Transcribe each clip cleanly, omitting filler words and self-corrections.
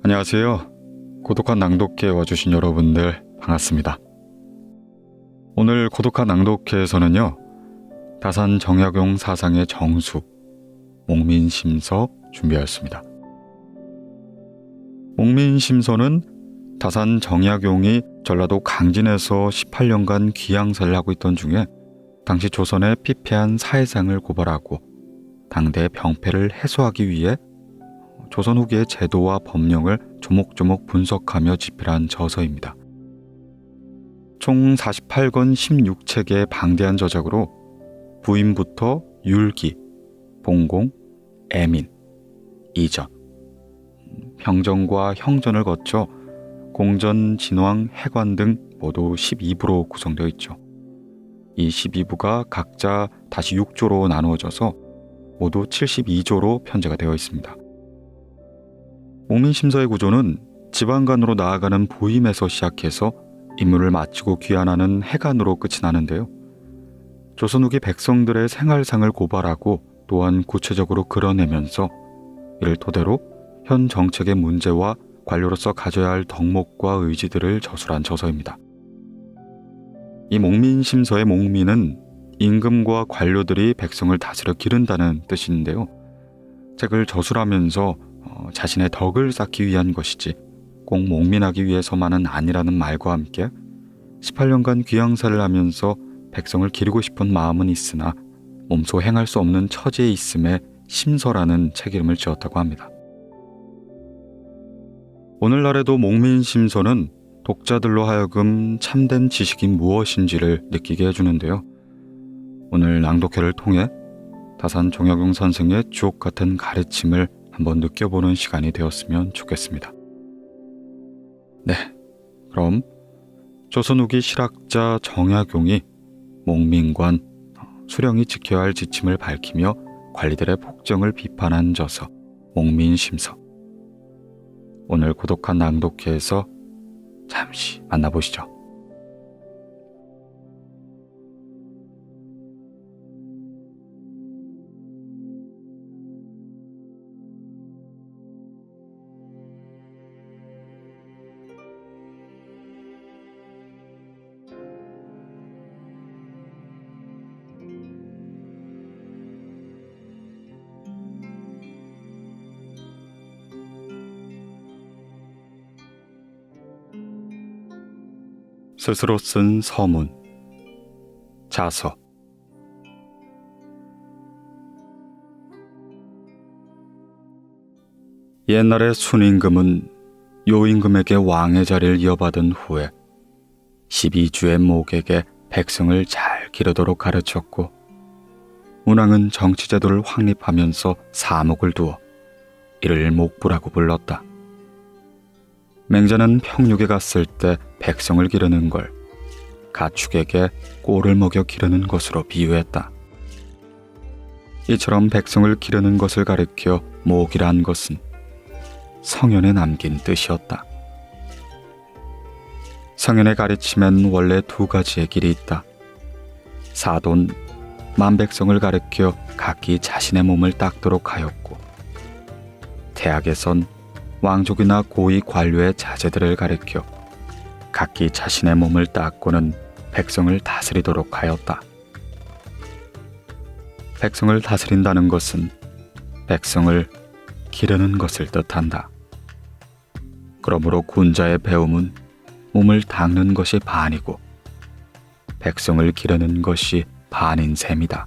안녕하세요. 고독한 낭독회에 와주신 여러분들 반갑습니다. 오늘 고독한 낭독회에서는요, 다산 정약용 사상의 정수, 목민심서 준비하였습니다. 목민심서는 다산 정약용이 전라도 강진에서 18년간 귀양사를 하고 있던 중에 당시 조선의 피폐한 사회상을 고발하고 당대의 병폐를 해소하기 위해 조선 후기의 제도와 법령을 조목조목 분석하며 집필한 저서입니다. 총 48권 16책의 방대한 저작으로 부인부터 율기, 봉공, 애민, 이전, 병전과 형전을 거쳐 공전, 진왕, 해관 등 모두 12부로 구성되어 있죠. 이 12부가 각자 다시 6조로 나누어져서 모두 72조로 편제가 되어 있습니다. 목민심서의 구조는 지방간으로 나아가는 부임에서 시작해서 임무를 마치고 귀환하는 해관으로 끝이 나는데요. 조선 후기 백성들의 생활상을 고발하고 또한 구체적으로 그려내면서 이를 토대로 현 정책의 문제와 관료로서 가져야 할 덕목과 의지들을 저술한 저서입니다. 이 목민심서의 목민은 임금과 관료들이 백성을 다스려 기른다는 뜻인데요. 책을 저술하면서 자신의 덕을 쌓기 위한 것이지 꼭 목민하기 위해서만은 아니라는 말과 함께 18년간 귀양사를 하면서 백성을 기르고 싶은 마음은 있으나 몸소 행할 수 없는 처지에 있음에 심서라는 책 이름을 지었다고 합니다. 오늘날에도 목민심서는 독자들로 하여금 참된 지식이 무엇인지를 느끼게 해주는데요. 오늘 낭독회를 통해 다산 정약용 선생의 주옥 같은 가르침을 한번 느껴보는 시간이 되었으면 좋겠습니다. 네, 그럼 조선 후기 실학자 정약용이 목민관, 수령이 지켜야 할 지침을 밝히며 관리들의 폭정을 비판한 저서 목민심서. 오늘 고독한 낭독회에서 잠시 만나보시죠. 스스로 쓴 서문, 자서. 옛날에 순임금은 요임금에게 왕의 자리를 이어받은 후에 12주의 목에게 백성을 잘 기르도록 가르쳤고, 문왕은 정치제도를 확립하면서 사목을 두어 이를 목부라고 불렀다. 맹자는 평육에 갔을 때 백성을 기르는 걸 가축에게 꼴을 먹여 기르는 것으로 비유했다. 이처럼 백성을 기르는 것을 가리켜 목이란 것은 성현에 남긴 뜻이었다. 성현의 가르침엔 원래 두 가지의 길이 있다. 사돈, 만백성을 가리켜 각기 자신의 몸을 닦도록 하였고, 태학에선 왕족이나 고위 관료의 자제들을 가리켜 각기 자신의 몸을 닦고는 백성을 다스리도록 하였다. 백성을 다스린다는 것은 백성을 기르는 것을 뜻한다. 그러므로 군자의 배움은 몸을 닦는 것이 반이고 백성을 기르는 것이 반인 셈이다.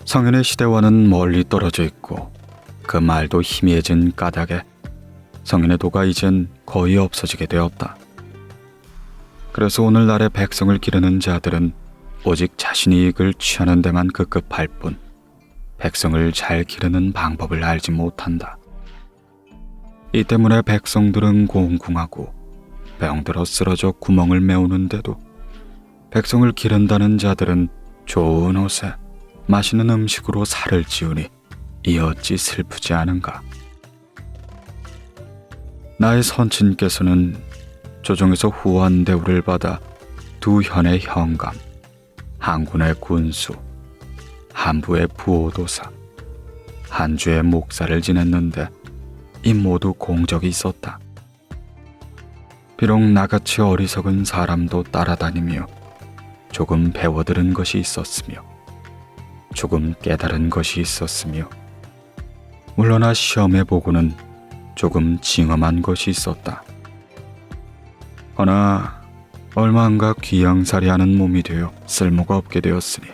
성현의 시대와는 멀리 떨어져 있고 그 말도 희미해진 까닭에 성인의 도가 이젠 거의 없어지게 되었다. 그래서 오늘날의 백성을 기르는 자들은 오직 자신의 이익을 취하는 데만 급급할 뿐 백성을 잘 기르는 방법을 알지 못한다. 이 때문에 백성들은 공궁하고 병들어 쓰러져 구멍을 메우는데도 백성을 기른다는 자들은 좋은 옷에 맛있는 음식으로 살을 찌우니 이 어찌 슬프지 않은가. 나의 선친께서는 조정에서 후한 대우를 받아 두 현의 현감, 한군의 군수, 한부의 부오도사, 한주의 목사를 지냈는데 이 모두 공적이 있었다. 비록 나같이 어리석은 사람도 따라다니며 조금 배워들은 것이 있었으며 조금 깨달은 것이 있었으며 물러나 시험해보고는 조금 징험한 것이 있었다. 허나 얼마 안가 귀양살이하는 몸이 되어 쓸모가 없게 되었으니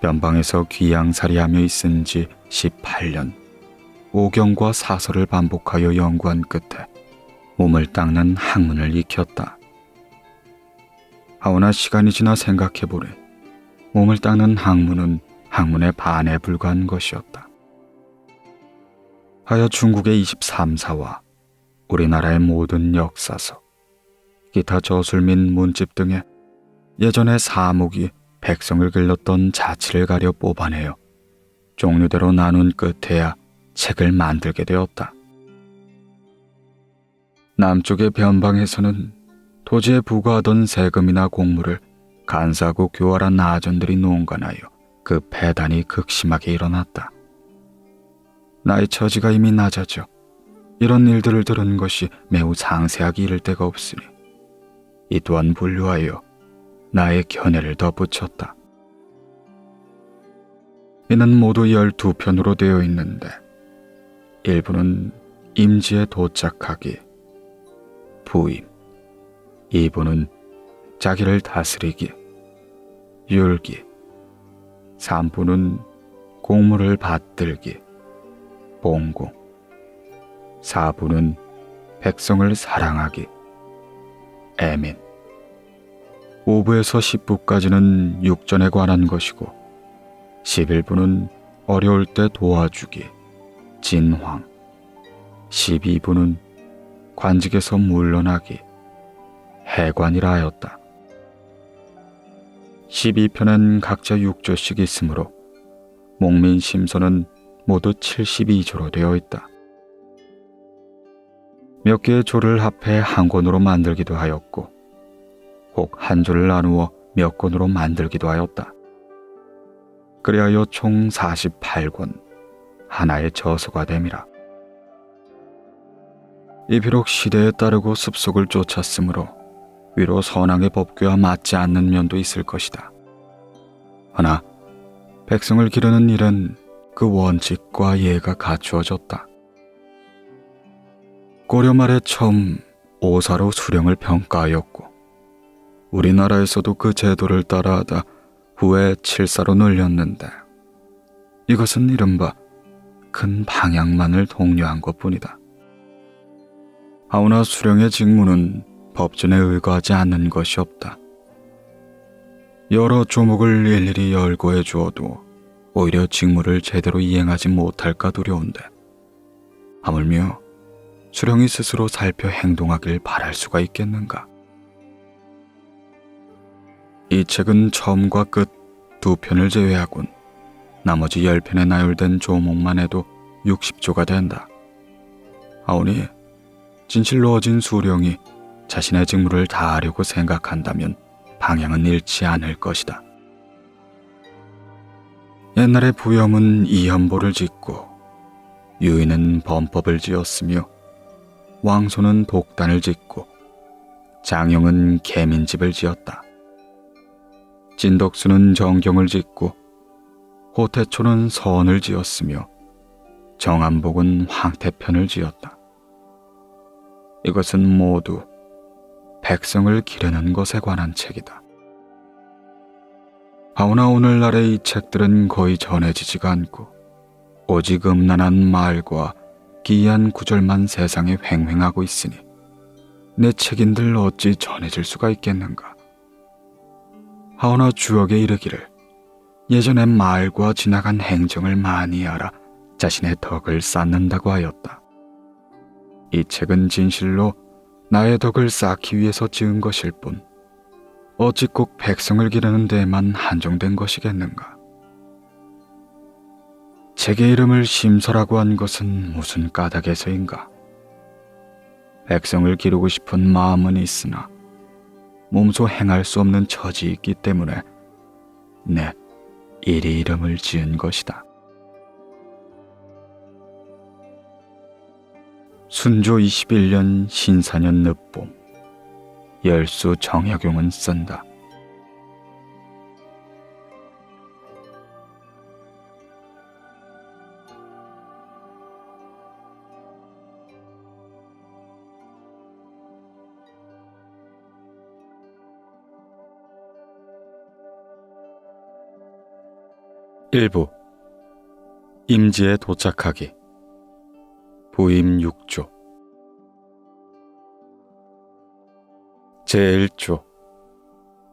변방에서 귀양살이하며 있은 지 18년 오경과 사설을 반복하여 연구한 끝에 몸을 닦는 학문을 익혔다. 하오나 시간이 지나 생각해보니 몸을 닦는 학문은 학문의 반에 불과한 것이었다. 하여 중국의 23사와 우리나라의 모든 역사서, 기타 저술 및 문집 등의 예전의 사목이 백성을 길렀던 자치를 가려 뽑아내어 종류대로 나눈 끝에야 책을 만들게 되었다. 남쪽의 변방에서는 토지에 부과하던 세금이나 공물을 간사하고 교활한 나전들이 농간하여 그 폐단이 극심하게 일어났다. 나의 처지가 이미 낮아져 이런 일들을 들은 것이 매우 상세하게 이를 데가 없으니 이 또한 분류하여 나의 견해를 덧붙였다. 이는 모두 12편으로 되어 있는데 일부는 임지에 도착하기, 부임, 2부는 자기를 다스리기, 율기, 3부는 공물을 받들기, 봉공, 4부는 백성을 사랑하기, 애민, 5부에서 10부까지는 육전에 관한 것이고 11부는 어려울 때 도와주기, 진황, 12부는 관직에서 물러나기, 해관이라 하였다. 12편은 각자 6조씩 있으므로 목민심서는 모두 72조로 되어 있다. 몇 개의 조를 합해 한 권으로 만들기도 하였고 혹 한 조를 나누어 몇 권으로 만들기도 하였다. 그리하여 총 48권, 하나의 저서가 됨이라. 이 비록 시대에 따르고 습속을 쫓았으므로 위로 선왕의 법규와 맞지 않는 면도 있을 것이다. 허나 백성을 기르는 일은 그 원칙과 예가 갖추어졌다. 고려 말에 처음 오사로 수령을 평가하였고 우리나라에서도 그 제도를 따라하다 후에 7사로 늘렸는데 이것은 이른바 큰 방향만을 독려한 것뿐이다. 하오나 수령의 직무는 법전에 의거하지 않는 것이 없다. 여러 조목을 일일이 열거해 주어도 오히려 직무를 제대로 이행하지 못할까 두려운데 하물며 수령이 스스로 살펴 행동하길 바랄 수가 있겠는가? 이 책은 처음과 끝 2편을 제외하곤 나머지 10편에 나열된 조목만 해도 60조가 된다. 하오니 진실로 어진 수령이 자신의 직무를 다하려고 생각한다면 방향은 잃지 않을 것이다. 옛날에 부염은 이현보를 짓고 유인은 범법을 지었으며 왕소는 독단을 짓고 장영은 계민집을 지었다. 진덕수는 정경을 짓고 호태초는 선을 지었으며 정한복은 황태편을 지었다. 이것은 모두 백성을 기르는 것에 관한 책이다. 하오나 오늘날의 이 책들은 거의 전해지지가 않고 오직 음란한 말과 기이한 구절만 세상에 횡행하고 있으니 내 책인들 어찌 전해질 수가 있겠는가. 하오나 주역에 이르기를 예전에 말과 지나간 행정을 많이 알아 자신의 덕을 쌓는다고 하였다. 이 책은 진실로 나의 덕을 쌓기 위해서 지은 것일 뿐 어찌 꼭 백성을 기르는 데에만 한정된 것이겠는가. 책의 이름을 심서라고 한 것은 무슨 까닭에서인가. 백성을 기르고 싶은 마음은 있으나 몸소 행할 수 없는 처지 있기 때문에 내 이 이름을 지은 것이다. 순조 21년 신사년 늦봄, 열수 정약용은 쓴다. 일부 임지에 도착하기. 부임 6조. 제1조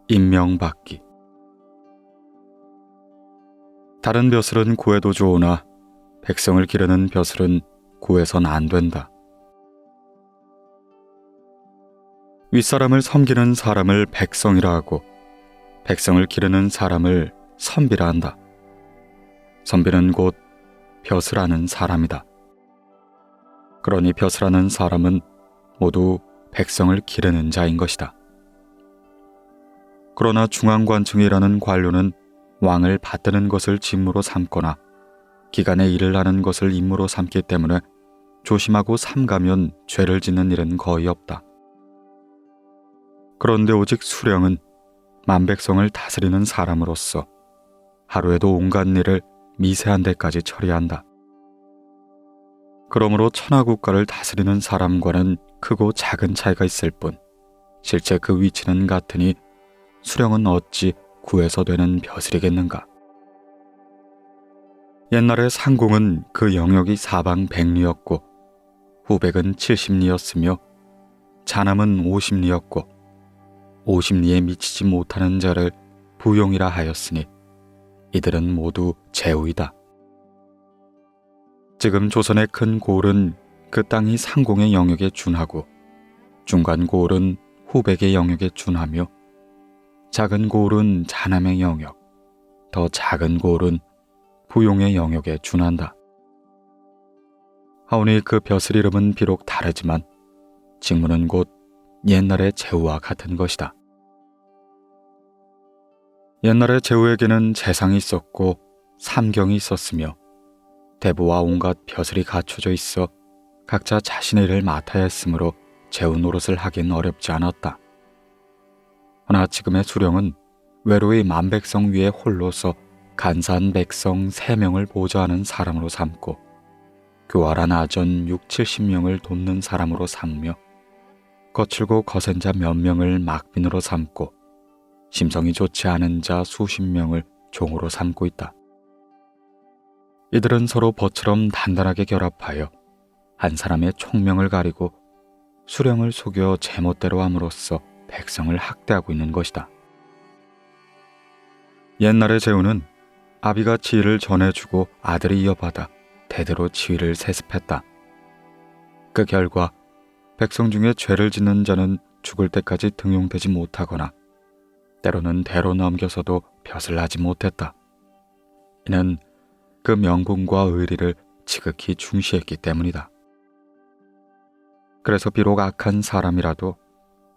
임명받기. 다른 벼슬은 구해도 좋으나 백성을 기르는 벼슬은 구해선 안 된다. 윗사람을 섬기는 사람을 백성이라 하고 백성을 기르는 사람을 선비라 한다. 선비는 곧 벼슬하는 사람이다. 그러니 벼슬하는 사람은 모두 백성을 기르는 자인 것이다. 그러나 중앙관청이라는 관료는 왕을 받드는 것을 직무로 삼거나 기간에 일을 하는 것을 임무로 삼기 때문에 조심하고 삼가면 죄를 짓는 일은 거의 없다. 그런데 오직 수령은 만백성을 다스리는 사람으로서 하루에도 온갖 일을 미세한 데까지 처리한다. 그러므로 천하국가를 다스리는 사람과는 크고 작은 차이가 있을 뿐 실제 그 위치는 같으니 수령은 어찌 구해서 되는 벼슬이겠는가. 옛날에 상공은 그 영역이 사방 100리였고 후백은 70리였으며 자남은 50리였고 50리에 미치지 못하는 자를 부용이라 하였으니 이들은 모두 제후이다. 지금 조선의 큰 고을은 그 땅이 상공의 영역에 준하고 중간 고을은 후백의 영역에 준하며 작은 고을은 자남의 영역, 더 작은 고을은 부용의 영역에 준한다. 하오니 그 벼슬 이름은 비록 다르지만 직무는 곧 옛날의 제후와 같은 것이다. 옛날에 제후에게는 재상이 있었고 삼경이 있었으며 대부와 온갖 벼슬이 갖춰져 있어 각자 자신의 일을 맡아야 했으므로 제후 노릇을 하긴 어렵지 않았다. 허나 지금의 수령은 외로이 만백성 위에 홀로서 간사한 백성 3명을 보좌하는 사람으로 삼고 교활한 아전 60-70명을 돕는 사람으로 삼으며 거칠고 거센 자 몇 명을 막빈으로 삼고 심성이 좋지 않은 자 수십 명을 종으로 삼고 있다. 이들은 서로 벗처럼 단단하게 결합하여 한 사람의 총명을 가리고 수령을 속여 제멋대로 함으로써 백성을 학대하고 있는 것이다. 옛날의 제후는 아비가 지위를 전해주고 아들이 이어받아 대대로 지위를 세습했다. 그 결과 백성 중에 죄를 짓는 자는 죽을 때까지 등용되지 못하거나 때로는 대로 넘겨서도 벼슬 하지 못했다. 이는 그 명분과 의리를 지극히 중시했기 때문이다. 그래서 비록 악한 사람이라도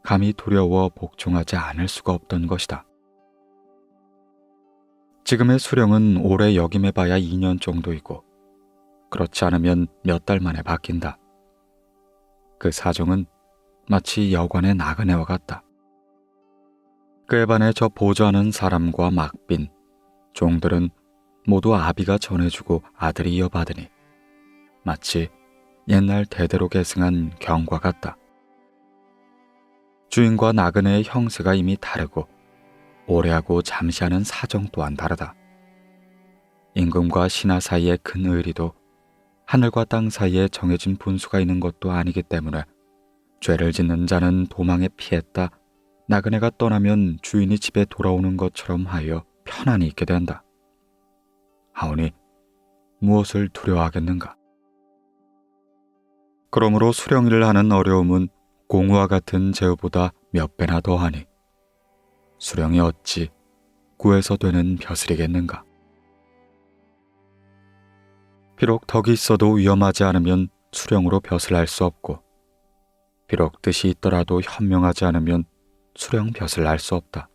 감히 두려워 복종하지 않을 수가 없던 것이다. 지금의 수령은 올해 역임해봐야 2년 정도이고 그렇지 않으면 몇 달 만에 바뀐다. 그 사정은 마치 여관의 나그네와 같다. 그에 반해 저 보좌하는 사람과 막빈, 종들은 모두 아비가 전해주고 아들이 이어받으니 마치 옛날 대대로 계승한 경과 같다. 주인과 나그네의 형세가 이미 다르고 오래하고 잠시하는 사정 또한 다르다. 임금과 신하 사이의 큰 의리도 하늘과 땅 사이에 정해진 분수가 있는 것도 아니기 때문에 죄를 짓는 자는 도망에 피했다 나그네가 떠나면 주인이 집에 돌아오는 것처럼 하여 편안히 있게 된다. 하오니 무엇을 두려워하겠는가? 그러므로 수령일을 하는 어려움은 공우와 같은 제후보다 몇 배나 더하니 수령이 어찌 구해서 되는 벼슬이겠는가? 비록 덕이 있어도 위험하지 않으면 수령으로 벼슬 할 수 없고 비록 뜻이 있더라도 현명하지 않으면 수령 벼슬 알 수 없다.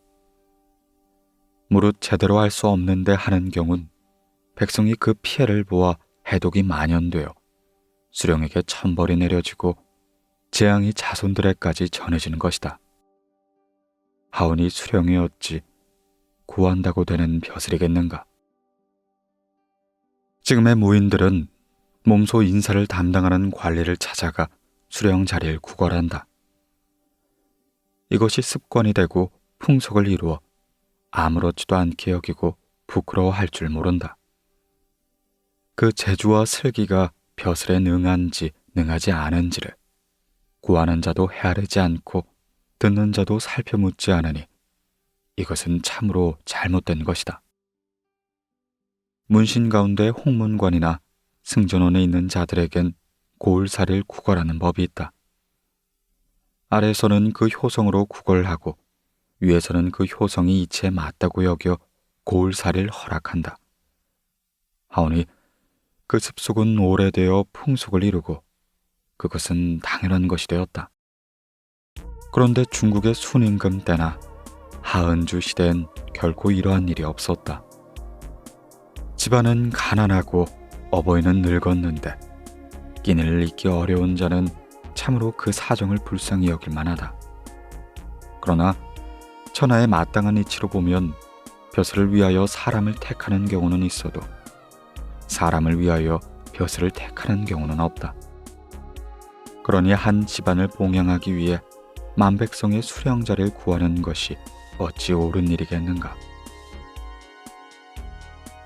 무릇 제대로 할 수 없는데 하는 경우는 백성이 그 피해를 보아 해독이 만연되어 수령에게 천벌이 내려지고 재앙이 자손들에까지 전해지는 것이다. 하온이 수령이 어찌 구한다고 되는 벼슬이겠는가. 지금의 무인들은 몸소 인사를 담당하는 관리를 찾아가 수령 자리를 구걸한다. 이것이 습관이 되고 풍속을 이루어 아무렇지도 않게 여기고 부끄러워할 줄 모른다. 그 재주와 슬기가 벼슬에 능한지 능하지 않은지를 구하는 자도 헤아리지 않고 듣는 자도 살펴묻지 않으니 이것은 참으로 잘못된 것이다. 문신 가운데 홍문관이나 승전원에 있는 자들에겐 고을살이를 구걸하는 법이 있다. 아래에서는 그 효성으로 구걸하고 위에서는 그 효성이 이치에 맞다고 여겨 고을살이를 허락한다. 하오니 그 습속은 오래되어 풍속을 이루고 그것은 당연한 것이 되었다. 그런데 중국의 순임금 때나 하은주 시대엔 결코 이러한 일이 없었다. 집안은 가난하고 어버이는 늙었는데 끼니를 잇기 어려운 자는 참으로 그 사정을 불쌍히 여길 만하다. 그러나 천하의 마땅한 이치로 보면 벼슬을 위하여 사람을 택하는 경우는 있어도 사람을 위하여 벼슬을 택하는 경우는 없다. 그러니 한 집안을 봉양하기 위해 만백성의 수령자를 구하는 것이 어찌 옳은 일이겠는가.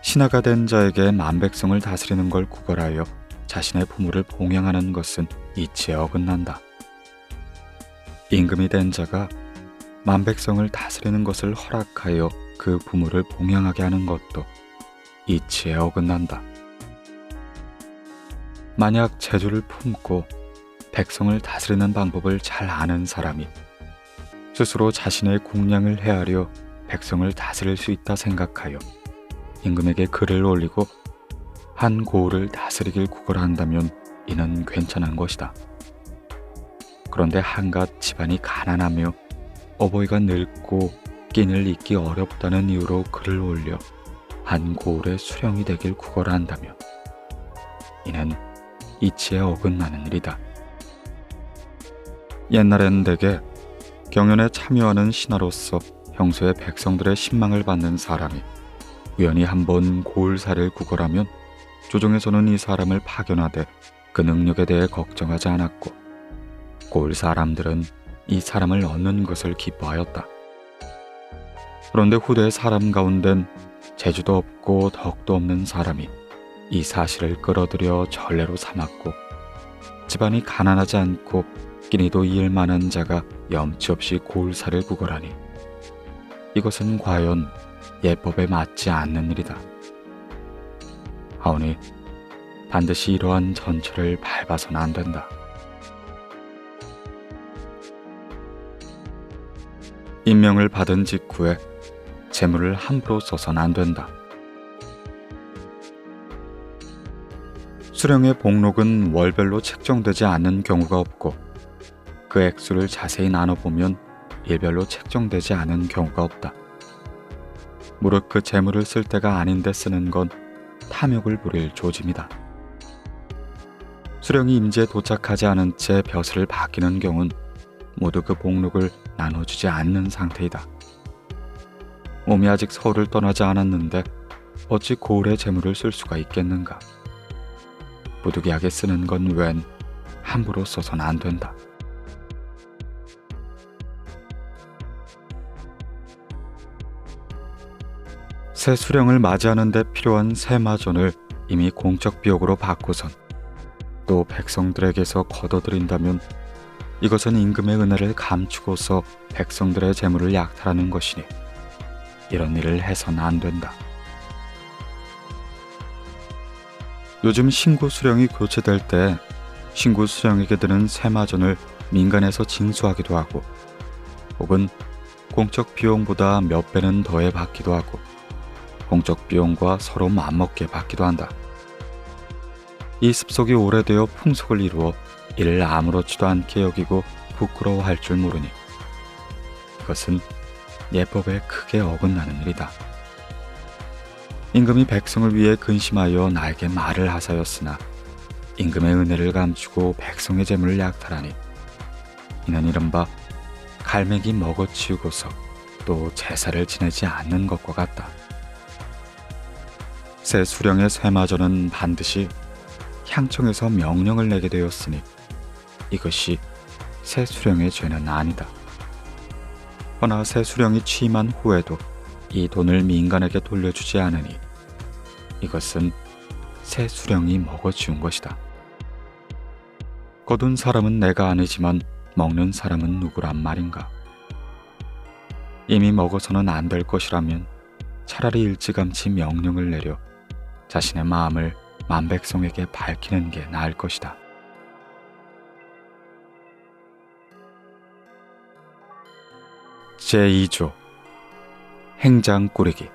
신하가 된 자에게 만백성을 다스리는 걸 구걸하여 자신의 부모를 봉양하는 것은 이치에 어긋난다. 임금이 된 자가 만백성을 다스리는 것을 허락하여 그 부모를 봉양하게 하는 것도 이치에 어긋난다. 만약 재주를 품고 백성을 다스리는 방법을 잘 아는 사람이 스스로 자신의 공량을 헤아려 백성을 다스릴 수 있다 생각하여 임금에게 글을 올리고 한 고을을 다스리길 구걸한다면 이는 괜찮은 것이다. 그런데 한갓 집안이 가난하며 어버이가 늙고 끼니를 잇기 어렵다는 이유로 글을 올려 한 고을의 수령이 되길 구걸한다면 이는 이치에 어긋나는 일이다. 옛날엔 대개 경연에 참여하는 신하로서 평소에 백성들의 신망을 받는 사람이 우연히 한번 고을살이를 구걸하면 조정에서는 이 사람을 파견하되 그 능력에 대해 걱정하지 않았고 고을 사람들은 이 사람을 얻는 것을 기뻐하였다. 그런데 후대 사람 가운데는 재주도 없고 덕도 없는 사람이 이 사실을 끌어들여 전례로 삼았고 집안이 가난하지 않고 끼니도 이을 만한 자가 염치 없이 고을살이를 구걸하니 이것은 과연 예법에 맞지 않는 일이다. 하오니 반드시 이러한 전철을 밟아서는 안 된다. 임명을 받은 직후에 재물을 함부로 써서는 안 된다. 수령의 복록은 월별로 책정되지 않는 경우가 없고 그 액수를 자세히 나눠보면 일별로 책정되지 않은 경우가 없다. 무릇 그 재물을 쓸 때가 아닌데 쓰는 건 탐욕을 부릴 조짐이다. 수령이 임지에 도착하지 않은 채 벼슬을 바뀌는 경우는 모두 그 복록을 나눠주지 않는 상태이다. 몸이 아직 서울을 떠나지 않았는데 어찌 고을의 재물을 쓸 수가 있겠는가. 부득이하게 쓰는 건 웬 함부로 써서는 안 된다. 새 수령을 맞이하는 데 필요한 세마전을 이미 공적 비용으로 받고선 또 백성들에게서 거둬들인다면 이것은 임금의 은혜를 감추고서 백성들의 재물을 약탈하는 것이니 이런 일을 해서는 안 된다. 요즘 신구 수령이 교체될 때 신구 수령에게 드는 세마전을 민간에서 징수하기도 하고 혹은 공적 비용보다 몇 배는 더해 받기도 하고 공적 비용과 서로 맞먹게 받기도 한다. 이 습속이 오래되어 풍속을 이루어 이를 아무렇지도 않게 여기고 부끄러워할 줄 모르니 이것은 예법에 크게 어긋나는 일이다. 임금이 백성을 위해 근심하여 나에게 말을 하사였으나 임금의 은혜를 감추고 백성의 재물을 약탈하니 이는 이른바 갈매기 먹어치우고서 또 제사를 지내지 않는 것과 같다. 새 수령의 쇠마저는 반드시 향청에서 명령을 내게 되었으니 이것이 새 수령의 죄는 아니다. 허나 새 수령이 취임한 후에도 이 돈을 민간에게 돌려주지 않으니 이것은 새 수령이 먹어치운 것이다. 거둔 사람은 내가 아니지만 먹는 사람은 누구란 말인가? 이미 먹어서는 안 될 것이라면 차라리 일찌감치 명령을 내려 자신의 마음을 만백성에게 밝히는 게 나을 것이다. 제2조 행장 꾸리기.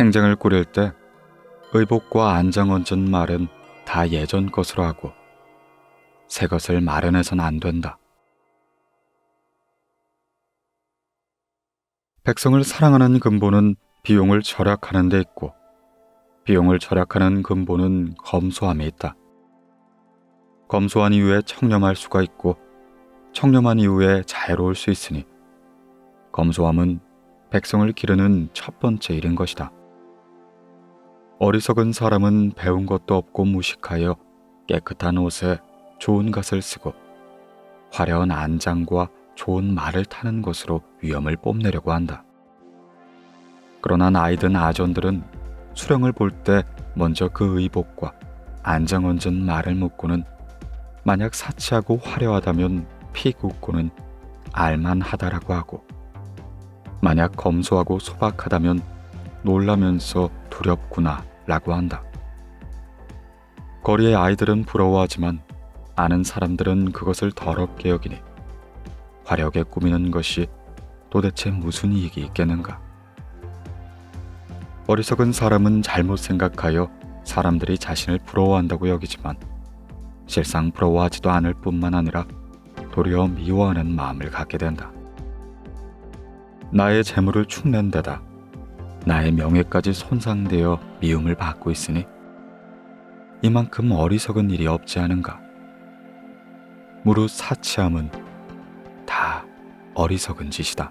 행장을 꾸릴 때 의복과 안장 얹은 말은 다 예전 것으로 하고 새 것을 마련해서는 안 된다. 백성을 사랑하는 근본은 비용을 절약하는 데 있고 비용을 절약하는 근본은 검소함에 있다. 검소한 이후에 청렴할 수가 있고 청렴한 이후에 자유로울 수 있으니 검소함은 백성을 기르는 첫 번째 일인 것이다. 어리석은 사람은 배운 것도 없고 무식하여 깨끗한 옷에 좋은 갓을 쓰고 화려한 안장과 좋은 말을 타는 것으로 위엄을 뽐내려고 한다. 그러나 나이든 아전들은 수령을 볼 때 먼저 그 의복과 안장 얹은 말을 묻고는 만약 사치하고 화려하다면 피 굽고는 알만하다라고 하고 만약 검소하고 소박하다면 놀라면서 두렵구나 라고 한다. 거리의 아이들은 부러워하지만 아는 사람들은 그것을 더럽게 여기니 화려하게 꾸미는 것이 도대체 무슨 이익이 있겠는가? 어리석은 사람은 잘못 생각하여 사람들이 자신을 부러워한다고 여기지만 실상 부러워하지도 않을 뿐만 아니라 도리어 미워하는 마음을 갖게 된다. 나의 재물을 축낸 데다 나의 명예까지 손상되어 미움을 받고 있으니 이만큼 어리석은 일이 없지 않은가? 무릇 사치함은 다 어리석은 짓이다.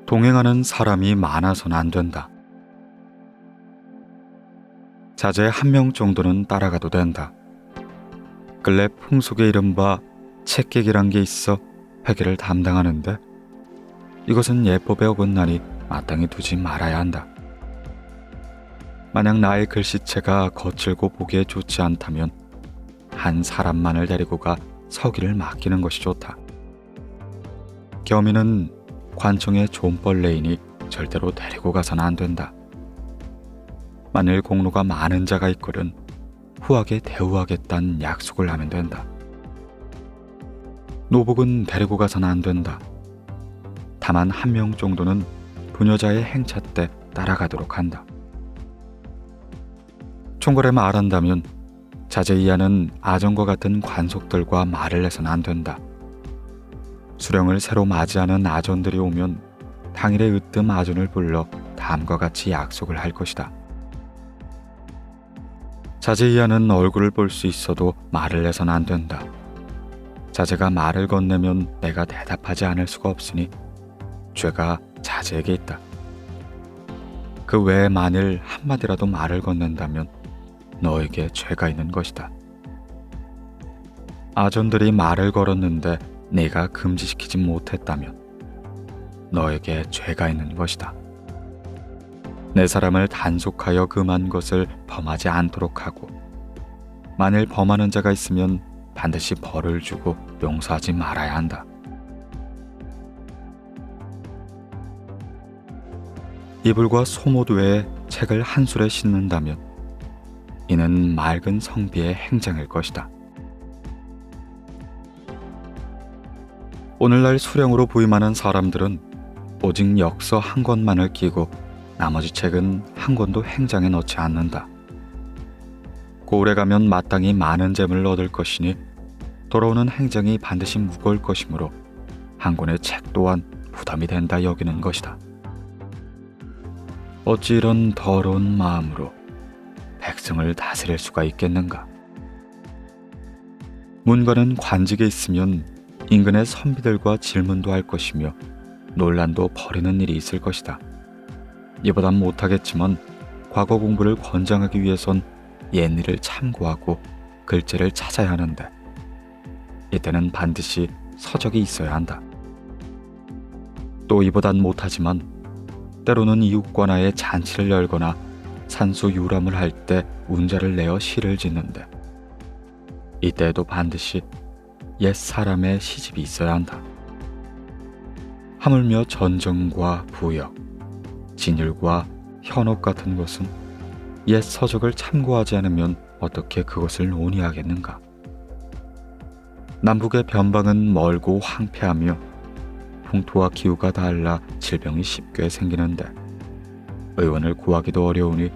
동행하는 사람이 많아서는 안 된다. 자제 한 명 정도는 따라가도 된다. 근래 풍속에 이른바 채객이란 게 있어 회계를 담당하는데 이것은 예법에 어긋나니 마땅히 두지 말아야 한다. 만약 나의 글씨체가 거칠고 보기에 좋지 않다면 한 사람만을 데리고 가 서기를 맡기는 것이 좋다. 겸인은 관청의 존벌레이니 절대로 데리고 가서는 안 된다. 만일 공로가 많은 자가 있거든 후하게 대우하겠다는 약속을 하면 된다. 노복은 데리고 가서는 안 된다. 다만 한 명 정도는 부녀자의 행차 때 따라가도록 한다. 총괄에 말한다면 자제히 하는 아전과 같은 관속들과 말을 해서는 안 된다. 수령을 새로 맞이하는 아전들이 오면 당일에 으뜸 아전을 불러 다음과 같이 약속을 할 것이다. 자제히 하는 얼굴을 볼 수 있어도 말을 해서는 안 된다. 자제가 말을 건네면 내가 대답하지 않을 수가 없으니 죄가 자제에게 있다. 그 외에 만일 한마디라도 말을 건넨다면 너에게 죄가 있는 것이다. 아전들이 말을 걸었는데 네가 금지시키지 못했다면 너에게 죄가 있는 것이다. 내 사람을 단속하여 금한 것을 범하지 않도록 하고 만일 범하는 자가 있으면 반드시 벌을 주고 용서하지 말아야 한다. 이불과 소못 외에 책을 한 술에 싣는다면 이는 맑은 성비의 행장일 것이다. 오늘날 수령으로 부임하는 사람들은 오직 역서 한 권만을 끼고 나머지 책은 한 권도 행장에 넣지 않는다. 고을에 가면 마땅히 많은 재물을 얻을 것이니 돌아오는 행장이 반드시 무거울 것이므로 한 권의 책 또한 부담이 된다 여기는 것이다. 어찌 이런 더러운 마음으로 백성을 다스릴 수가 있겠는가? 문과는 관직에 있으면 인근의 선비들과 질문도 할 것이며 논란도 벌이는 일이 있을 것이다. 이보단 못하겠지만 과거 공부를 권장하기 위해선 옛일을 참고하고 글재를 찾아야 하는데 이때는 반드시 서적이 있어야 한다. 또 이보단 못하지만 때로는 이웃과나의 잔치를 열거나 산수 유람을 할 때 운자를 내어 시를 짓는데 이때에도 반드시 옛 사람의 시집이 있어야 한다. 하물며 전정과 부역, 진율과 현혹 같은 것은 옛 서적을 참고하지 않으면 어떻게 그것을 논의하겠는가? 남북의 변방은 멀고 황폐하며 풍토와 기후가 달라 질병이 쉽게 생기는데 의원을 구하기도 어려우니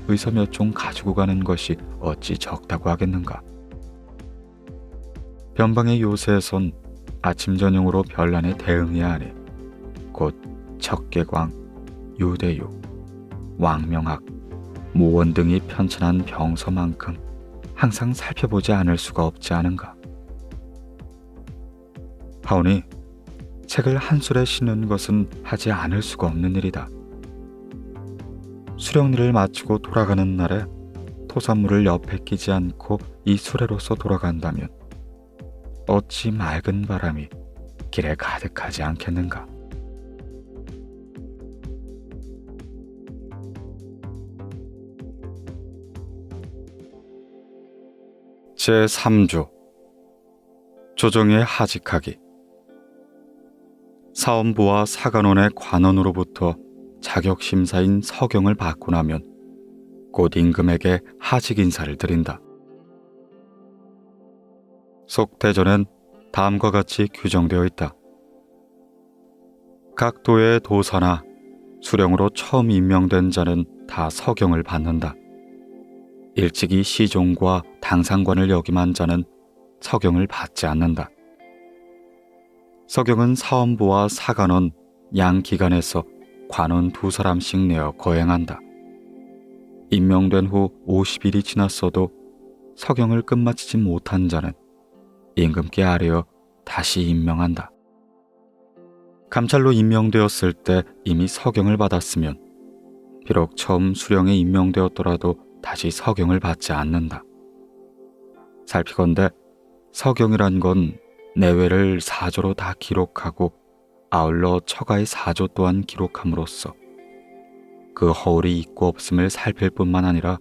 의사 몇 종 가지고 가는 것이 어찌 적다고 하겠는가? 변방의 요새에선 아침 저녁으로 별난에 대응해야 하니 곧 척계광, 유대유, 왕명학, 모원 등이 편찬한 병서만큼 항상 살펴보지 않을 수가 없지 않은가? 하오니 책을 한 술에 싣는 것은 하지 않을 수가 없는 일이다. 수령일을 마치고 돌아가는 날에 토산물을 옆에 끼지 않고 이 수레로서 돌아간다면 어찌 맑은 바람이 길에 가득하지 않겠는가? 제3조 조정의 하직하기. 사헌부와 사간원의 관원으로부터 자격심사인 서경을 받고 나면 곧 임금에게 하직 인사를 드린다. 속대전엔 다음과 같이 규정되어 있다. 각 도의 도사나 수령으로 처음 임명된 자는 다 서경을 받는다. 일찍이 시종과 당상관을 역임한 자는 서경을 받지 않는다. 서경은 사헌부와 사간원 양 기관에서 관원 2사람씩 내어 거행한다. 임명된 후 50일이 지났어도 서경을 끝마치지 못한 자는 임금께 아뢰어 다시 임명한다. 감찰로 임명되었을 때 이미 서경을 받았으면 비록 처음 수령에 임명되었더라도 다시 서경을 받지 않는다. 살피건대 서경이란 건 내외를 사조로 다 기록하고 아울러 처가의 사조 또한 기록함으로써 그 허울이 있고 없음을 살필 뿐만 아니라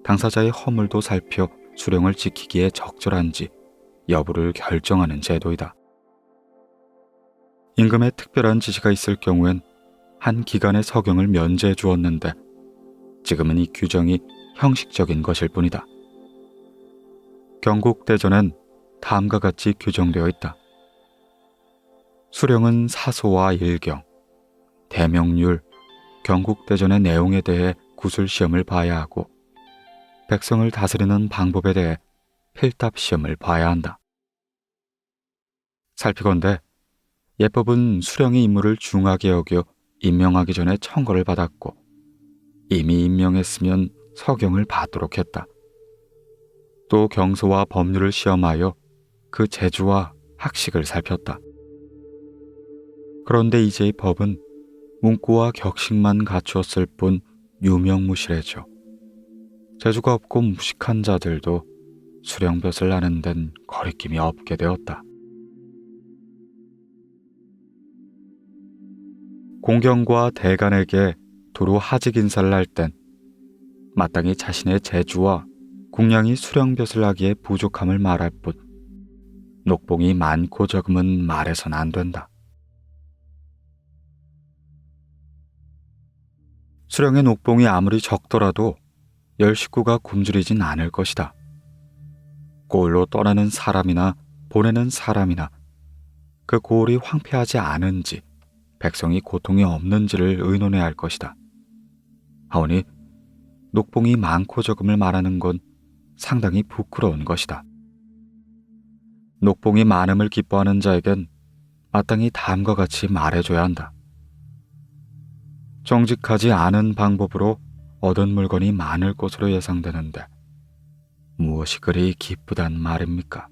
당사자의 허물도 살펴 수령을 지키기에 적절한지 여부를 결정하는 제도이다. 임금의 특별한 지시가 있을 경우엔 한 기간의 서경을 면제해 주었는데 지금은 이 규정이 형식적인 것일 뿐이다. 경국대전엔 다음과 같이 규정되어 있다. 수령은 사소와 일경, 대명률, 경국대전의 내용에 대해 구술시험을 봐야 하고 백성을 다스리는 방법에 대해 필답시험을 봐야 한다. 살피건대 예법은 수령의 임무를 중하게 여겨 임명하기 전에 청거를 받았고 이미 임명했으면 서경을 받도록 했다. 또 경서와 법률을 시험하여 그 재주와 학식을 살폈다. 그런데 이제 이 법은 문구와 격식만 갖추었을 뿐 유명무실해져 재주가 없고 무식한 자들도 수령볕을 나는 데는 거리낌이 없게 되었다. 공경과 대간에게 두루 하직 인사를 할 땐 마땅히 자신의 재주와 궁량이 수령볕을 하기에 부족함을 말할 뿐 녹봉이 많고 적음은 말해서는 안 된다. 수령의 녹봉이 아무리 적더라도 10식구가 굶주리진 않을 것이다. 고을로 떠나는 사람이나 보내는 사람이나 그 고을이 황폐하지 않은지 백성이 고통이 없는지를 의논해야 할 것이다. 하오니 녹봉이 많고 적음을 말하는 건 상당히 부끄러운 것이다. 녹봉이 많음을 기뻐하는 자에겐 마땅히 다음과 같이 말해줘야 한다. 정직하지 않은 방법으로 얻은 물건이 많을 것으로 예상되는데 무엇이 그리 기쁘단 말입니까?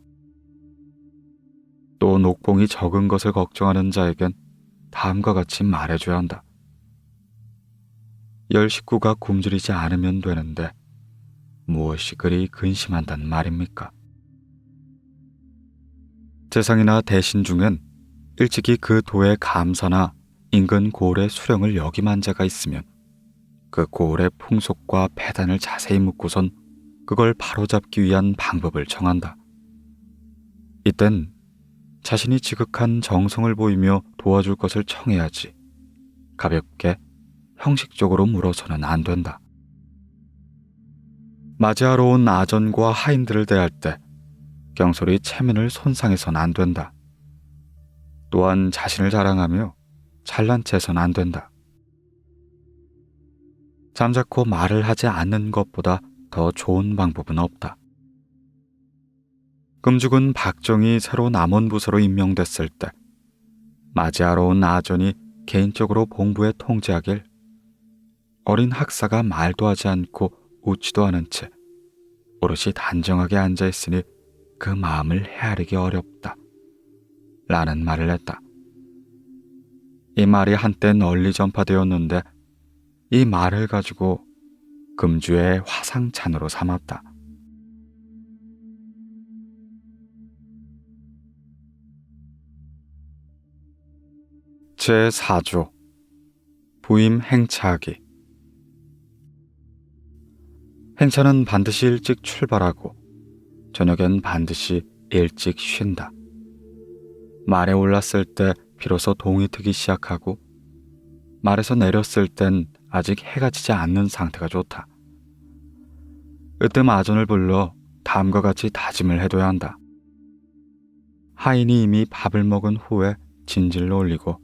또 녹봉이 적은 것을 걱정하는 자에겐 다음과 같이 말해줘야 한다. 10식구가 굶주리지 않으면 되는데 무엇이 그리 근심한단 말입니까? 재상이나 대신 중엔 일찍이 그 도의 감사나 인근 고을의 수령을 역임한 자가 있으면 그 고을의 풍속과 폐단을 자세히 묻고선 그걸 바로잡기 위한 방법을 정한다. 이땐 자신이 지극한 정성을 보이며 도와줄 것을 청해야지 가볍게 형식적으로 물어서는 안 된다. 맞이하러 온 아전과 하인들을 대할 때 경솔히 체면을 손상해선 안 된다. 또한 자신을 자랑하며 잘난 체해선 안 된다. 잠자코 말을 하지 않는 것보다 더 좋은 방법은 없다. 금죽은 박정이 새로 남원부서로 임명됐을 때 맞이하러 온 아전이 개인적으로 봉부에 통제하길 어린 학사가 말도 하지 않고 웃지도 않은 채 오롯이 단정하게 앉아있으니 그 마음을 헤아리기 어렵다 라는 말을 했다. 이 말이 한때 널리 전파되었는데 이 말을 가지고 금주의 화상찬으로 삼았다. 제4조 부임 행차하기. 행차는 반드시 일찍 출발하고 저녁엔 반드시 일찍 쉰다. 말에 올랐을 때 비로소 동이 트기 시작하고 말에서 내렸을 땐 아직 해가 지지 않는 상태가 좋다. 으뜸 아전을 불러 다음과 같이 다짐을 해둬야 한다. 하인이 이미 밥을 먹은 후에 진질로 올리고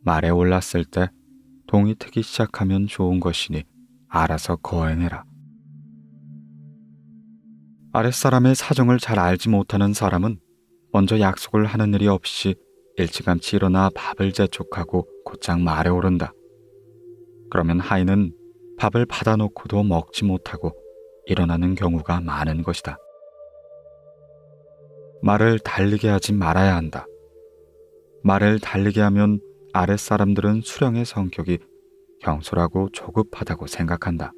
말에 올랐을 때 동이 트기 시작하면 좋은 것이니 알아서 거행해라. 아랫사람의 사정을 잘 알지 못하는 사람은 먼저 약속을 하는 일이 없이 일찌감치 일어나 밥을 재촉하고 곧장 말에 오른다. 그러면 하인은 밥을 받아놓고도 먹지 못하고 일어나는 경우가 많은 것이다. 말을 달리게 하지 말아야 한다. 말을 달리게 하면 아랫사람들은 수령의 성격이 경솔하고 조급하다고 생각한다.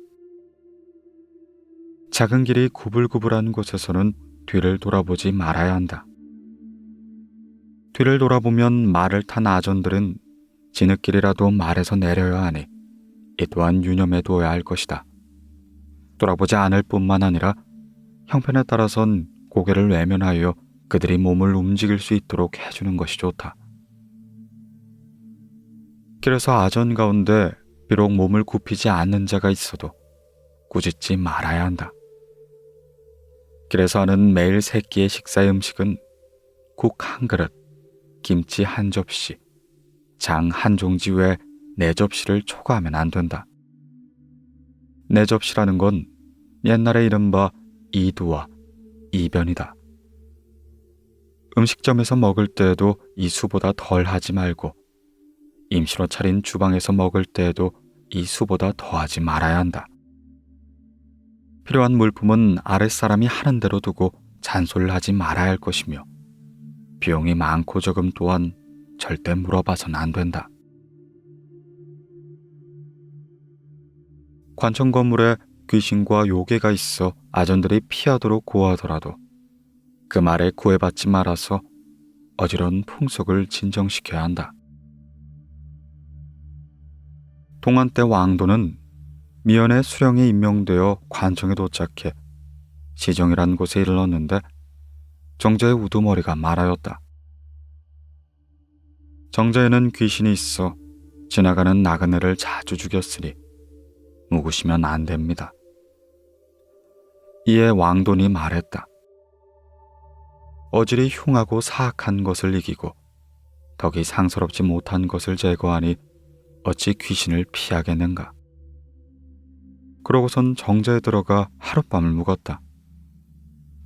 작은 길이 구불구불한 곳에서는 뒤를 돌아보지 말아야 한다. 뒤를 돌아보면 말을 탄 아전들은 진흙길이라도 말에서 내려야 하니 이 또한 유념해 두어야 할 것이다. 돌아보지 않을 뿐만 아니라 형편에 따라선 고개를 외면하여 그들이 몸을 움직일 수 있도록 해주는 것이 좋다. 길에서 아전 가운데 비록 몸을 굽히지 않는 자가 있어도 꾸짖지 말아야 한다. 길에서 하는 매일 세 끼의 식사의 음식은 국 한 그릇, 김치 한 접시, 장 한 종지 외에 4접시를 초과하면 안 된다. 4접시라는 건 옛날에 이른바 이두와 이변이다. 음식점에서 먹을 때에도 이 수보다 덜 하지 말고 임시로 차린 주방에서 먹을 때에도 이 수보다 더하지 말아야 한다. 필요한 물품은 아랫사람이 하는 대로 두고 잔소리를 하지 말아야 할 것이며 비용이 많고 적음 또한 절대 물어봐서는 안 된다. 관청 건물에 귀신과 요괴가 있어 아전들이 피하도록 고하더라도 그 말에 구애받지 말아서 어지러운 풍속을 진정시켜야 한다. 동안 때 왕도는 미연의 수령에 임명되어 관청에 도착해 시정이란 곳에 이르렀는데 정자의 우두머리가 말하였다. 정자에는 귀신이 있어 지나가는 나그네를 자주 죽였으니 묵으시면 안 됩니다. 이에 왕돈이 말했다. 어질이 흉하고 사악한 것을 이기고 덕이 상스럽지 못한 것을 제거하니 어찌 귀신을 피하겠는가. 그러고선 정자에 들어가 하룻밤을 묵었다.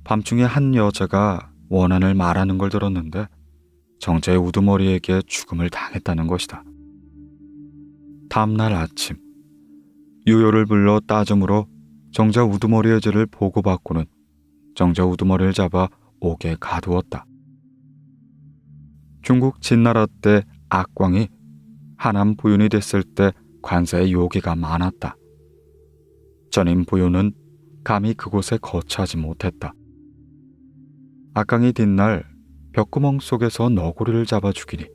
밤중에 한 여자가 원한을 말하는 걸 들었는데 정자의 우두머리에게 죽음을 당했다는 것이다. 다음날 아침 유효를 불러 따점으로 정자 우두머리의 죄를 보고받고는 정자 우두머리를 잡아 옥에 가두었다. 중국 진나라 때 악광이 하남 부윤이 됐을 때 관세에 요기가 많았다. 전임 부윤은 감히 그곳에 거처하지 못했다. 악광이 뒷날 벽구멍 속에서 너구리를 잡아 죽이니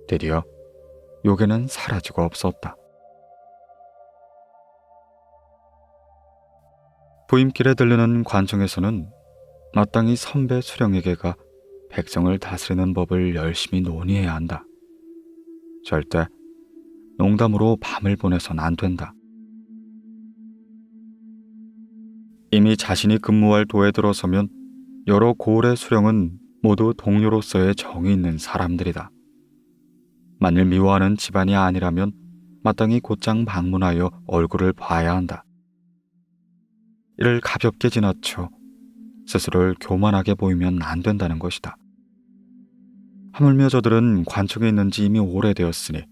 드디어 요괴는 사라지고 없었다. 부임길에 들르는 관청에서는 마땅히 선배 수령에게가 백성을 다스리는 법을 열심히 논의해야 한다. 절대 농담으로 밤을 보내선 안 된다. 이미 자신이 근무할 도에 들어서면 여러 고을의 수령은 모두 동료로서의 정이 있는 사람들이다. 만일 미워하는 집안이 아니라면 마땅히 곧장 방문하여 얼굴을 봐야 한다. 이를 가볍게 지나쳐 스스로를 교만하게 보이면 안 된다는 것이다. 하물며 저들은 관청에 있는 지 이미 오래되었으니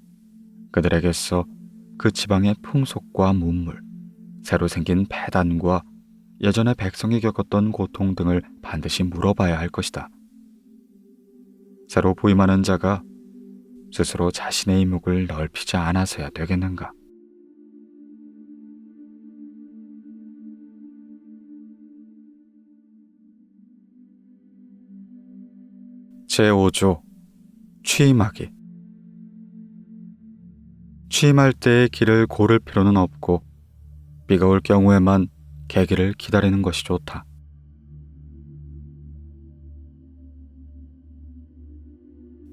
그들에게서 그 지방의 풍속과 문물, 새로 생긴 폐단과 예전에 백성이 겪었던 고통 등을 반드시 물어봐야 할 것이다. 새로 부임하는 자가 스스로 자신의 이목을 넓히지 않아서야 되겠는가? 제5조 취임하기. 취임할 때의 길을 고를 필요는 없고 비가 올 경우에만 계기를 기다리는 것이 좋다.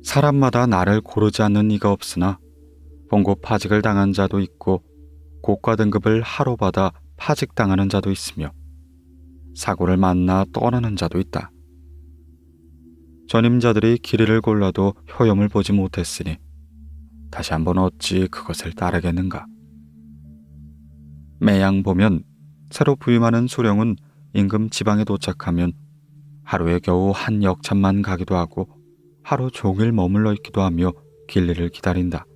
사람마다 나를 고르지 않는 이가 없으나 봉고 파직을 당한 자도 있고 고과 등급을 하로 받아 파직당하는 자도 있으며 사고를 만나 떠나는 자도 있다. 전임자들이 길이를 골라도 효염을 보지 못했으니 다시 한번 어찌 그것을 따르겠는가. 매양 보면 새로 부임하는 수령은 임금 지방에 도착하면 하루에 겨우 한 역참만 가기도 하고 하루 종일 머물러 있기도 하며 길리를 기다린다.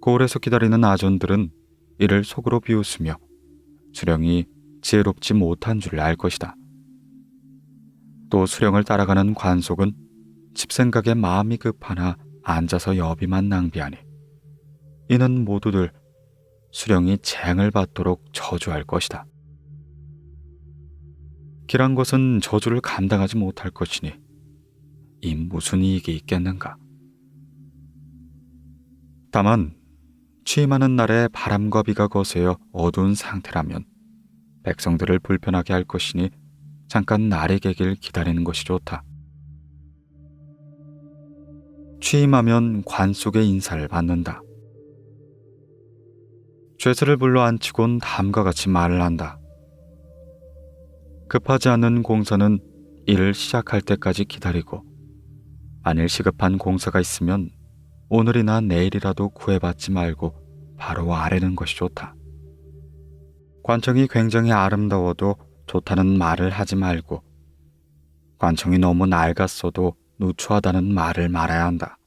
고을에서 기다리는 아전들은 이를 속으로 비웃으며 수령이 지혜롭지 못한 줄 알 것이다. 또 수령을 따라가는 관속은 집 생각에 마음이 급하나 앉아서 여비만 낭비하니 이는 모두들 수령이 재앙을 받도록 저주할 것이다. 길한 것은 저주를 감당하지 못할 것이니 이 무슨 이익이 있겠는가. 다만 취임하는 날에 바람과 비가 거세어 어두운 상태라면 백성들을 불편하게 할 것이니 잠깐 날이 개길 기다리는 것이 좋다. 취임하면 관속의 인사를 받는다. 죄수를 불러 앉히곤 다음과 같이 말을 한다. 급하지 않은 공사는 일을 시작할 때까지 기다리고 만일 시급한 공사가 있으면 오늘이나 내일이라도 구애받지 말고 바로 아뢰는 것이 좋다. 관청이 굉장히 아름다워도 좋다는 말을 하지 말고 관청이 너무 낡았어도 누추하다는 말을 말아야 한다.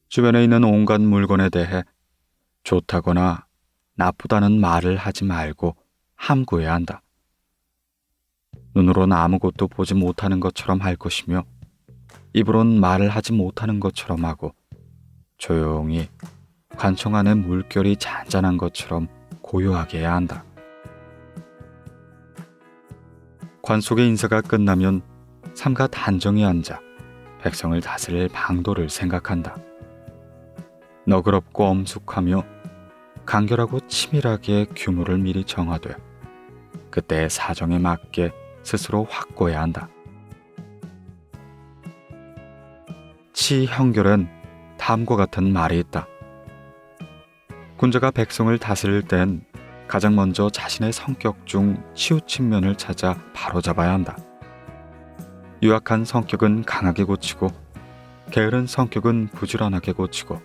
주변에 있는 온갖 물건에 대해 좋다거나 나쁘다는 말을 하지 말고 함구해야 한다. 눈으로는 아무것도 보지 못하는 것처럼 할 것이며 입으로는 말을 하지 못하는 것처럼 하고 조용히 관청 안에 물결이 잔잔한 것처럼 고요하게 해야 한다. 관속의 인사가 끝나면 삼가 단정히 앉아 백성을 다스릴 방도를 생각한다. 너그럽고 엄숙하며 간결하고 치밀하게 규모를 미리 정하되 그때의 사정에 맞게 스스로 확고해야 한다. 치형결엔 다음과 같은 말이 있다. 군자가 백성을 다스릴 땐 가장 먼저 자신의 성격 중 치우친 면을 찾아 바로잡아야 한다. 유약한 성격은 강하게 고치고 게으른 성격은 부지런하게 고치고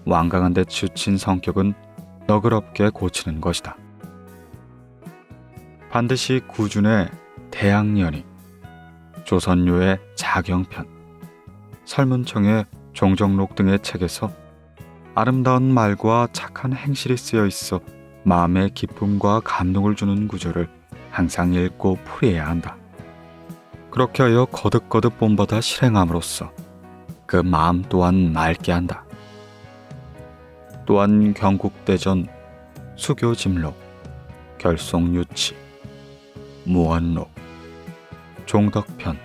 완강한 데 치우친 성격은 너그럽게 고치는 것이다. 반드시 구준의 대학년이, 조선료의 자경편, 설문청의 종정록 등의 책에서 아름다운 말과 착한 행실이 쓰여 있어 마음에 기쁨과 감동을 주는 구절을 항상 읽고 풀이해야 한다. 그렇게 하여 거듭거듭 본받아 실행함으로써 그 마음 또한 맑게 한다. 또한 경국대전, 수교짐록, 결속유치, 무언록, 종덕편,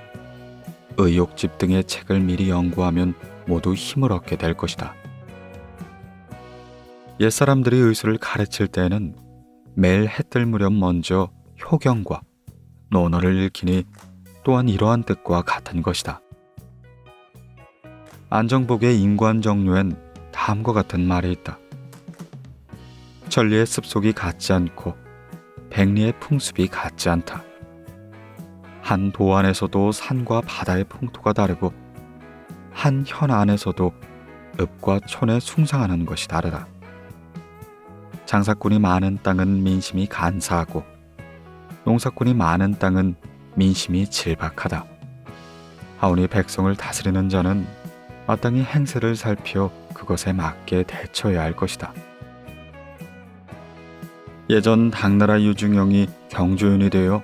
의욕집 등의 책을 미리 연구하면 모두 힘을 얻게 될 것이다. 옛사람들이 의술을 가르칠 때에는 매일 해 뜰 무렵 먼저 효경과 논어를 읽히니 또한 이러한 뜻과 같은 것이다. 안정복의 인관정료엔 다음과 같은 말이 있다. 천리의 습속이 같지 않고 백리의 풍습이 같지 않다. 한 도 안에서도 산과 바다의 풍토가 다르고 한 현 안에서도 읍과 촌의 숭상하는 것이 다르다. 장사꾼이 많은 땅은 민심이 간사하고 농사꾼이 많은 땅은 민심이 질박하다. 하오니 백성을 다스리는 자는 마땅히 행세를 살펴 그것에 맞게 대처해야 할 것이다. 예전 당나라 유중영이 경조윤이 되어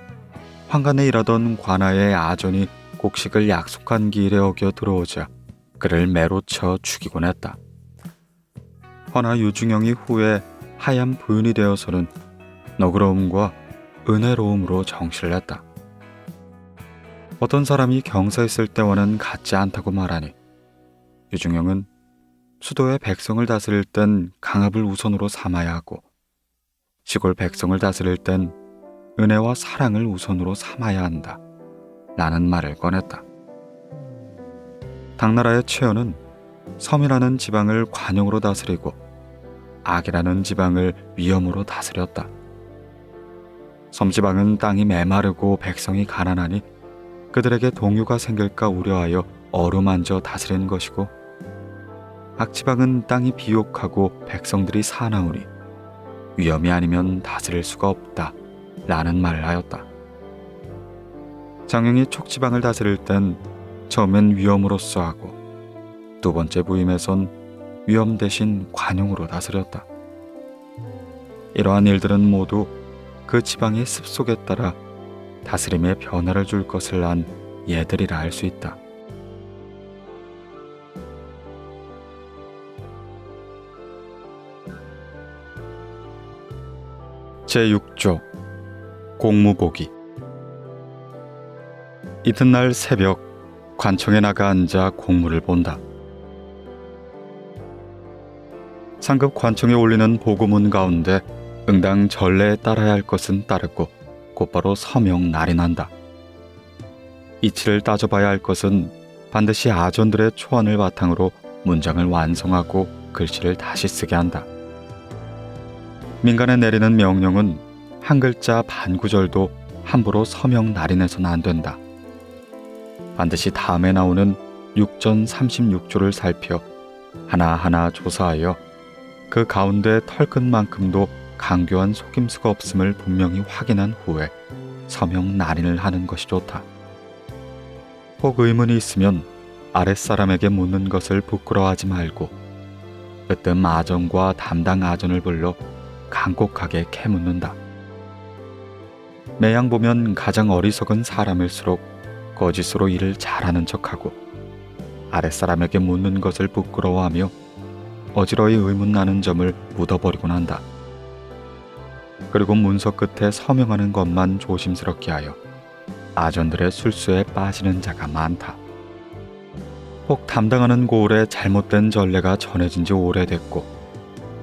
황간에 일하던 관아의 아전이 곡식을 약속한 기일에 어겨 들어오자 그를 매로 쳐 죽이곤 했다. 허나 유중영이 후에 하얀 부윤이 되어서는 너그러움과 은혜로움으로 정실을 했다. 어떤 사람이 경사했을 때와는 같지 않다고 말하니 유중영은 수도의 백성을 다스릴 땐 강압을 우선으로 삼아야 하고 시골 백성을 다스릴 땐 은혜와 사랑을 우선으로 삼아야 한다 라는 말을 꺼냈다. 당나라의 최연은 섬이라는 지방을 관용으로 다스리고 악이라는 지방을 위엄으로 다스렸다. 섬지방은 땅이 메마르고 백성이 가난하니 그들에게 동요가 생길까 우려하여 어루만져 다스린 것이고 악지방은 땅이 비옥하고 백성들이 사나우니 위엄이 아니면 다스릴 수가 없다 라는 말을 하였다. 장영이 촉지방을 다스릴 땐 처음엔 위엄으로써 하고 두 번째 부임에선 위엄 대신 관용으로 다스렸다. 이러한 일들은 모두 그 지방의 습속에 따라 다스림에 변화를 줄 것을 안 예들이라 할 수 있다. 제6조 공무보기. 이튿날 새벽 관청에 나가 앉아 공무를 본다. 상급 관청에 올리는 보고문 가운데 응당 전례에 따라야 할 것은 따르고 곧바로 서명 날인한다. 이치를 따져봐야 할 것은 반드시 아전들의 초안을 바탕으로 문장을 완성하고 글씨를 다시 쓰게 한다. 민간에 내리는 명령은 한 글자 반 구절도 함부로 서명 날인해서는 안 된다. 반드시 다음에 나오는 6전 36조를 살펴 하나하나 조사하여 그 가운데 털끝만큼도 강교한 속임수가 없음을 분명히 확인한 후에 서명 날인을 하는 것이 좋다. 혹 의문이 있으면 아랫사람에게 묻는 것을 부끄러워하지 말고 으뜸 아전과 담당 아전을 불러 간곡하게 캐묻는다. 매양 보면 가장 어리석은 사람일수록 거짓으로 일을 잘하는 척하고 아랫사람에게 묻는 것을 부끄러워하며 어지러이 의문나는 점을 묻어버리곤 한다. 그리고 문서 끝에 서명하는 것만 조심스럽게 하여 아전들의 술수에 빠지는 자가 많다. 혹 담당하는 고을에 잘못된 전례가 전해진 지 오래됐고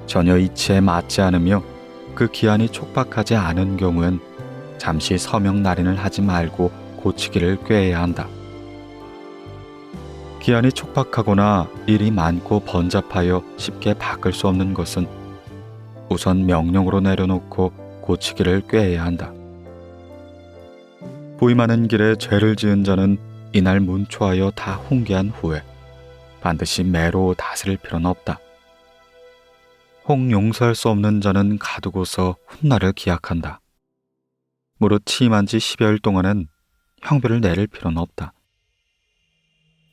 전혀 이치에 맞지 않으며 그 기한이 촉박하지 않은 경우엔 잠시 서명 날인을 하지 말고 고치기를 꾀해야 한다. 기한이 촉박하거나 일이 많고 번잡하여 쉽게 바꿀 수 없는 것은 우선 명령으로 내려놓고 고치기를 꾀해야 한다. 부임하는 길에 죄를 지은 자는 이날 문초하여 다 훈계한 후에 반드시 매로 다스릴 필요는 없다. 혹 용서할 수 없는 자는 가두고서 훗날을 기약한다. 무릇 취임한 지 10여일 동안은 형벌을 내릴 필요는 없다.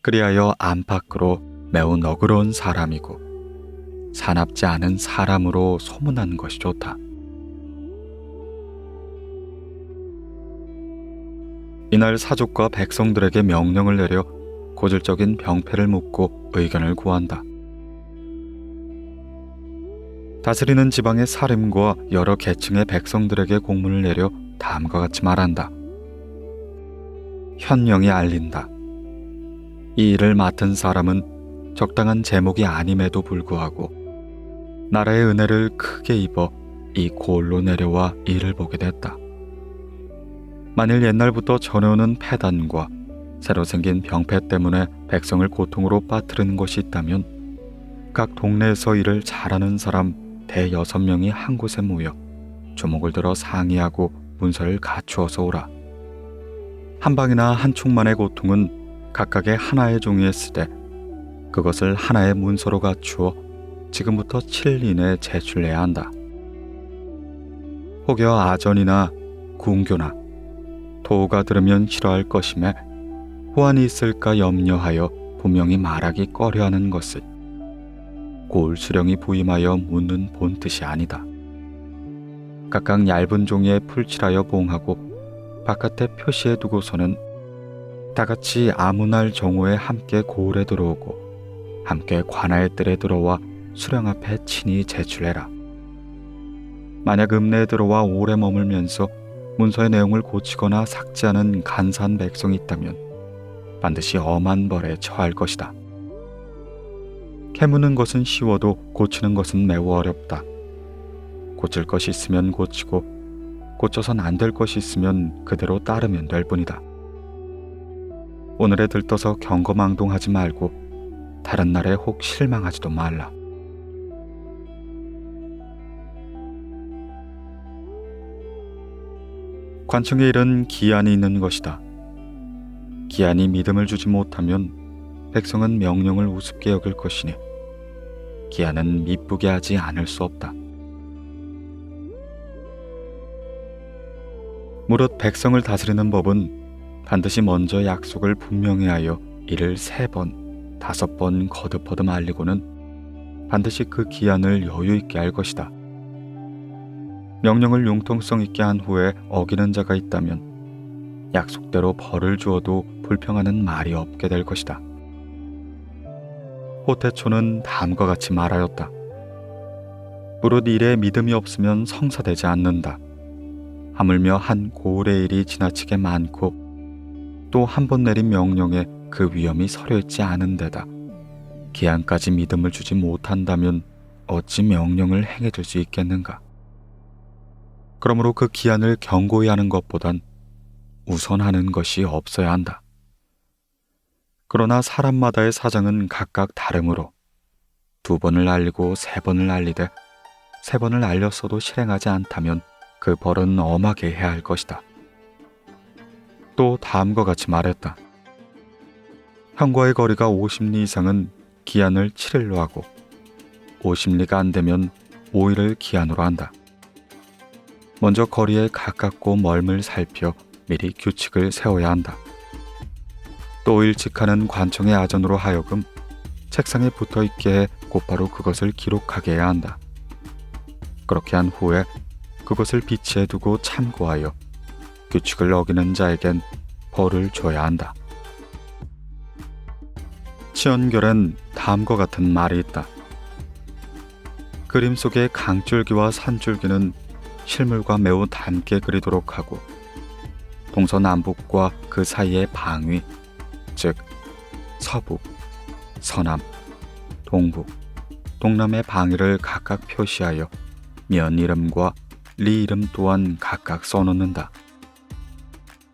그리하여 안팎으로 매우 너그러운 사람이고 사납지 않은 사람으로 소문난 것이 좋다. 이날 사족과 백성들에게 명령을 내려 고질적인 병폐를 묻고 의견을 구한다. 다스리는 지방의 사림과 여러 계층의 백성들에게 공문을 내려 다음과 같이 말한다. 현령이 알린다. 이 일을 맡은 사람은 적당한 제목이 아님에도 불구하고 나라의 은혜를 크게 입어 이 고을로 내려와 일을 보게 됐다. 만일 옛날부터 전해오는 폐단과 새로 생긴 병폐 때문에 백성을 고통으로 빠뜨리는 것이 있다면 각 동네에서 일을 잘하는 사람 대 6명이 한 곳에 모여 주목을 들어 상의하고 문서를 갖추어서 오라. 한 방이나 한 충만의 고통은 각각의 하나의 종이에 쓰되 그것을 하나의 문서로 갖추어 지금부터 7일 이내에 제출해야 한다. 혹여 아전이나 궁교나 도가 들으면 싫어할 것임에 호환이 있을까 염려하여 분명히 말하기 꺼려하는 것을 고을 수령이 부임하여 묻는 본뜻이 아니다. 각각 얇은 종이에 풀칠하여 봉하고 바깥에 표시해 두고서는 다같이 아무날 정오에 함께 고을에 들어오고 함께 관아의 뜰에 들어와 수령 앞에 친히 제출해라. 만약 읍내에 들어와 오래 머물면서 문서의 내용을 고치거나 삭제하는 간사한 백성이 있다면 반드시 엄한 벌에 처할 것이다. 캐무는 것은 쉬워도 고치는 것은 매우 어렵다. 고칠 것이 있으면 고치고 고쳐선 안 될 것이 있으면 그대로 따르면 될 뿐이다. 오늘에 들떠서 경거망동하지 말고 다른 날에 혹 실망하지도 말라. 관청의 일은 기한이 있는 것이다. 기한이 믿음을 주지 못하면 백성은 명령을 우습게 여길 것이니 기한은 미쁘게 하지 않을 수 없다. 무릇 백성을 다스리는 법은 반드시 먼저 약속을 분명히 하여 이를 3번, 5번 거듭거듭 알리고는 반드시 그 기한을 여유 있게 할 것이다. 명령을 융통성 있게 한 후에 어기는 자가 있다면 약속대로 벌을 주어도 불평하는 말이 없게 될 것이다. 호태초는 다음과 같이 말하였다. 무릇 일에 믿음이 없으면 성사되지 않는다. 하물며 한 고을의 일이 지나치게 많고 또 한 번 내린 명령에 그 위험이 서려있지 않은 데다 기한까지 믿음을 주지 못한다면 어찌 명령을 행해줄 수 있겠는가. 그러므로 그 기한을 경고히 하는 것보단 우선하는 것이 없어야 한다. 그러나 사람마다의 사정은 각각 다르므로 2번을 알리고 3번을 알리되 3번을 알렸어도 실행하지 않다면 그 벌은 엄하게 해야 할 것이다. 또 다음과 같이 말했다. 형과의 거리가 50리 이상은 기한을 7일로 하고 50리가 안 되면 5일을 기한으로 한다. 먼저 거리에 가깝고 멀음을 살펴 미리 규칙을 세워야 한다. 또 일찍하는 관청의 아전으로 하여금 책상에 붙어있게 해 곧바로 그것을 기록하게 해야 한다. 그렇게 한 후에 그것을 비치해 두고 참고하여 규칙을 어기는 자에겐 벌을 줘야 한다. 치연결엔 다음과 같은 말이 있다. 그림 속의 강줄기와 산줄기는 실물과 매우 닮게 그리도록 하고 동서남북과 그 사이의 방위, 즉 서북, 서남, 동북, 동남의 방위를 각각 표시하여 면 이름과 리 이름 또한 각각 써놓는다.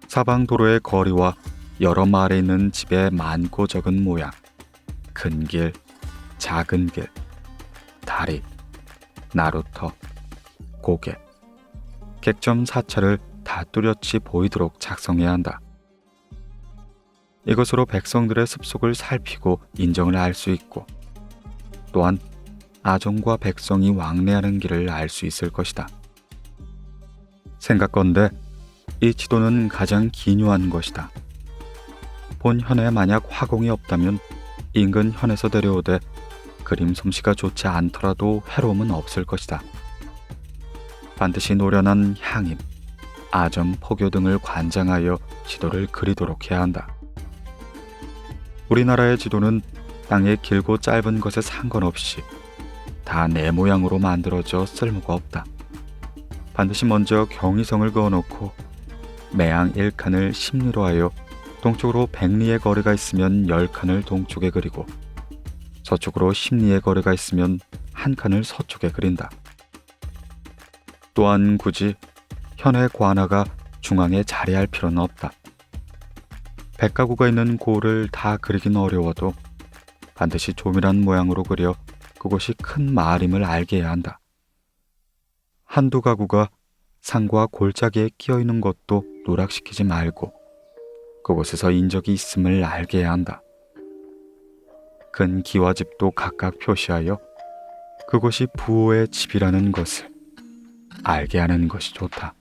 사방 도로의 거리와 여러 마을에 있는 집의 많고 적은 모양, 큰 길, 작은 길, 다리, 나루터, 고개, 객점 사찰을 다 뚜렷이 보이도록 작성해야 한다. 이것으로 백성들의 습속을 살피고 인정을 알 수 있고 또한 아종과 백성이 왕래하는 길을 알 수 있을 것이다. 생각건대 이 지도는 가장 기묘한 것이다. 본 현에 만약 화공이 없다면 인근 현에서 데려오되 그림 솜씨가 좋지 않더라도 해로움은 없을 것이다. 반드시 노련한 향임, 아점, 포교 등을 관장하여 지도를 그리도록 해야 한다. 우리나라의 지도는 땅의 길고 짧은 것에 상관없이 다 내 모양으로 만들어져 쓸모가 없다. 반드시 먼저 경의성을 그어놓고 매양 1칸을 심리로 하여 동쪽으로 100리의 거리가 있으면 10칸을 동쪽에 그리고 서쪽으로 10리의 거리가 있으면 1칸을 서쪽에 그린다. 또한 굳이 현의 관아가 중앙에 자리할 필요는 없다. 100가구가 있는 고을 다 그리긴 어려워도 반드시 조밀한 모양으로 그려 그곳이 큰 마을임을 알게 해야 한다. 한두 가구가 산과 골짜기에 끼어 있는 것도 누락시키지 말고 그곳에서 인적이 있음을 알게 해야 한다. 근 기와집도 각각 표시하여 그곳이 부호의 집이라는 것을 알게 하는 것이 좋다.